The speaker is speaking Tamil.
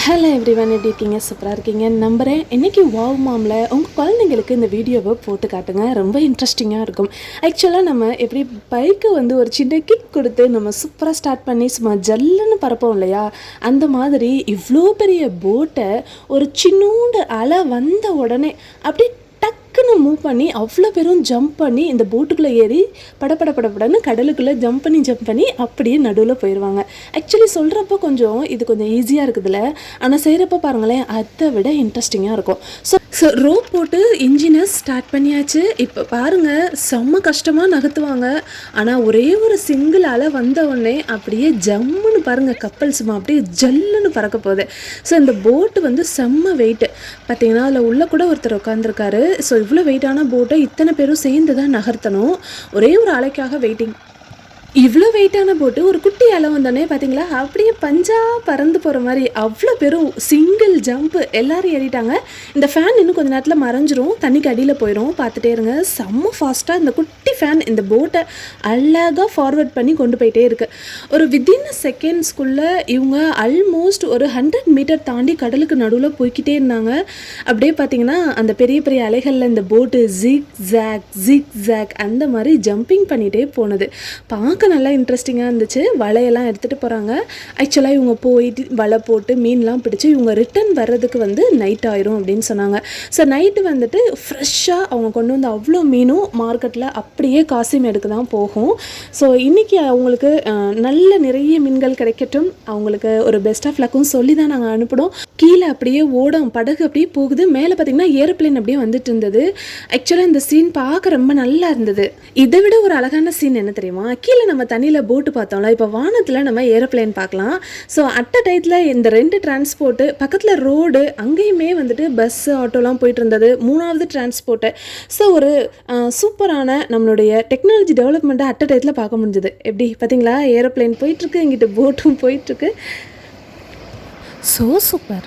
ஹலோ எவ்ரிவன், எப்படி இருக்கீங்க? சூப்பராக இருக்கீங்க நம்புகிறேன். இன்றைக்கி வாவ் மாமில் உங்கள் குழந்தைங்களுக்கு இந்த வீடியோவை போட்டு காட்டுங்க, ரொம்ப இன்ட்ரெஸ்டிங்காக இருக்கும். ஆக்சுவலாக நம்ம எப்படி பைக்கு ஒரு சின்ன கிக் கொடுத்து நம்ம சூப்பராக ஸ்டார்ட் பண்ணி சும்மா ஜல்லுன்னு பறப்போம் இல்லையா, அந்த மாதிரி இவ்வளோ பெரிய போட்டை ஒரு சின்னூண்டு அலை வந்த உடனே அப்படி டக்குன்னு மூவ் பண்ணி அவ்வளோ பேரும் ஜம்ப் பண்ணி இந்த போட்டுக்குள்ளே ஏறி படப்படன்னு கடலுக்குள்ளே ஜம்ப் பண்ணி அப்படியே நடுவில் போயிடுவாங்க. ஆக்சுவலி சொல்கிறப்போ இது கொஞ்சம் ஈஸியாக இருக்குதுல்ல, ஆனால் செய்கிறப்ப பாருங்களேன் அதை விட இன்ட்ரெஸ்டிங்காக இருக்கும். ஸோ ரோப் போட்டு இன்ஜினை ஸ்டார்ட் பண்ணியாச்சு. இப்போ பாருங்கள், செம்ம கஷ்டமாக நகர்த்துவாங்க. ஆனால் ஒரே ஒரு சிங்கிள் அலை வந்த உடனே அப்படியே ஜம்முன்னு பாருங்கள், கப்பல் சும்மா அப்படியே ஜல்லுன்னு பறக்க போகுது. ஸோ இந்த போட்டு செம்ம வெயிட்டு பார்த்தீங்கன்னா, அதில் உள்ள கூட ஒருத்தர் உட்காந்துருக்காரு. ஸோ இவ்வளோ வெயிட்டான போட்டை இத்தனை பேரும் சேர்ந்து தான் நகர்த்தணும். ஒரே ஒரு அலைக்காக வெயிட்டிங். இவ்வளோ வெயிட்டான போட்டு ஒரு குட்டி அலை வந்தோடனே பார்த்தீங்களா, அப்படியே பஞ்சாக பறந்து போகிற மாதிரி அவ்வளோ பேரும் சிங்கிள் ஜம்ப்பு எல்லோரும் ஏறிட்டாங்க. இந்த ஃபேன் இன்னும் கொஞ்சம் நேரத்தில் மறைஞ்சிரும், தண்ணிக்கு அடியில் போயிடும். பார்த்துட்டே இருங்க. செம்ம ஃபாஸ்ட்டாக இந்த குட்டி ஃபேன் இந்த போட்டை அழகாக ஃபார்வர்ட் பண்ணி கொண்டு போயிட்டே இருக்குது. ஒரு வித்தின் செகண்ட்ஸ்குள்ளே இவங்க ஆல்மோஸ்ட் ஒரு 100 மீட்டர் தாண்டி கடலுக்கு நடுவில் போய்கிட்டே இருந்தாங்க. அப்படியே பார்த்தீங்கன்னா அந்த பெரிய பெரிய அலைகளில் இந்த போட்டு ஜிக் ஜாக் அந்த மாதிரி ஜம்பிங் பண்ணிகிட்டே போனது பார்க்க நல்லா இன்ட்ரெஸ்டிங்காக இருந்துச்சு. வலையெல்லாம் எடுத்துகிட்டு போகிறாங்க. ஆக்சுவலாக இவங்க போயிட்டு வலை போட்டு மீன்லாம் பிடிச்சி இவங்க ரிட்டன் வர்றதுக்கு நைட் ஆயிரும் அப்படின்னு சொன்னாங்க. ஸோ நைட்டு ஃப்ரெஷ்ஷாக அவங்க கொண்டு வந்து அவ்வளோ மீனும் மார்க்கெட்டில் அப்படியே காசிமேடுக்கு தான் போகும். ஸோ இன்றைக்கி அவங்களுக்கு நல்ல நிறைய மீன்கள் கிடைக்கட்டும், அவங்களுக்கு ஒரு பெஸ்ட் ஆஃப் லக்கும் சொல்லி தான் நாங்கள் அனுப்பினோம். கீழே அப்படியே ஓடம் படகு அப்படியே போகுது, மேலே பார்த்திங்கன்னா ஏரோப்ளேன் அப்படியே வந்துட்டு இருந்தது. ஆக்சுவலாக இந்த சீன் பார்க்க ரொம்ப நல்லா இருந்தது. இதை விட ஒரு அழகான சீன் என்ன தெரியுமா, கீழே நம்ம தண்ணியில் போட்டு பார்த்தோம்ல, இப்போ வானத்தில் நம்ம ஏரோப்ளேன் பார்க்கலாம். ஸோ அட் அ டைத்தில் இந்த 2 டிரான்ஸ்போர்ட்டு பக்கத்தில் ரோடு, அங்கேயுமே பஸ்ஸு ஆட்டோலாம் போயிட்டு இருந்தது. 3வது டிரான்ஸ்போர்ட்டு. ஸோ ஒரு சூப்பரான நம்மளுடைய டெக்னாலஜி டெவலப்மெண்ட்டை அட் அ டைத்தில் பார்க்க முடிஞ்சது. எப்படி பார்த்தீங்களா, ஏரோப்ளேன் போயிட்டுருக்கு, இங்கிட்ட போட்டும் போயிட்டுருக்கு. So super.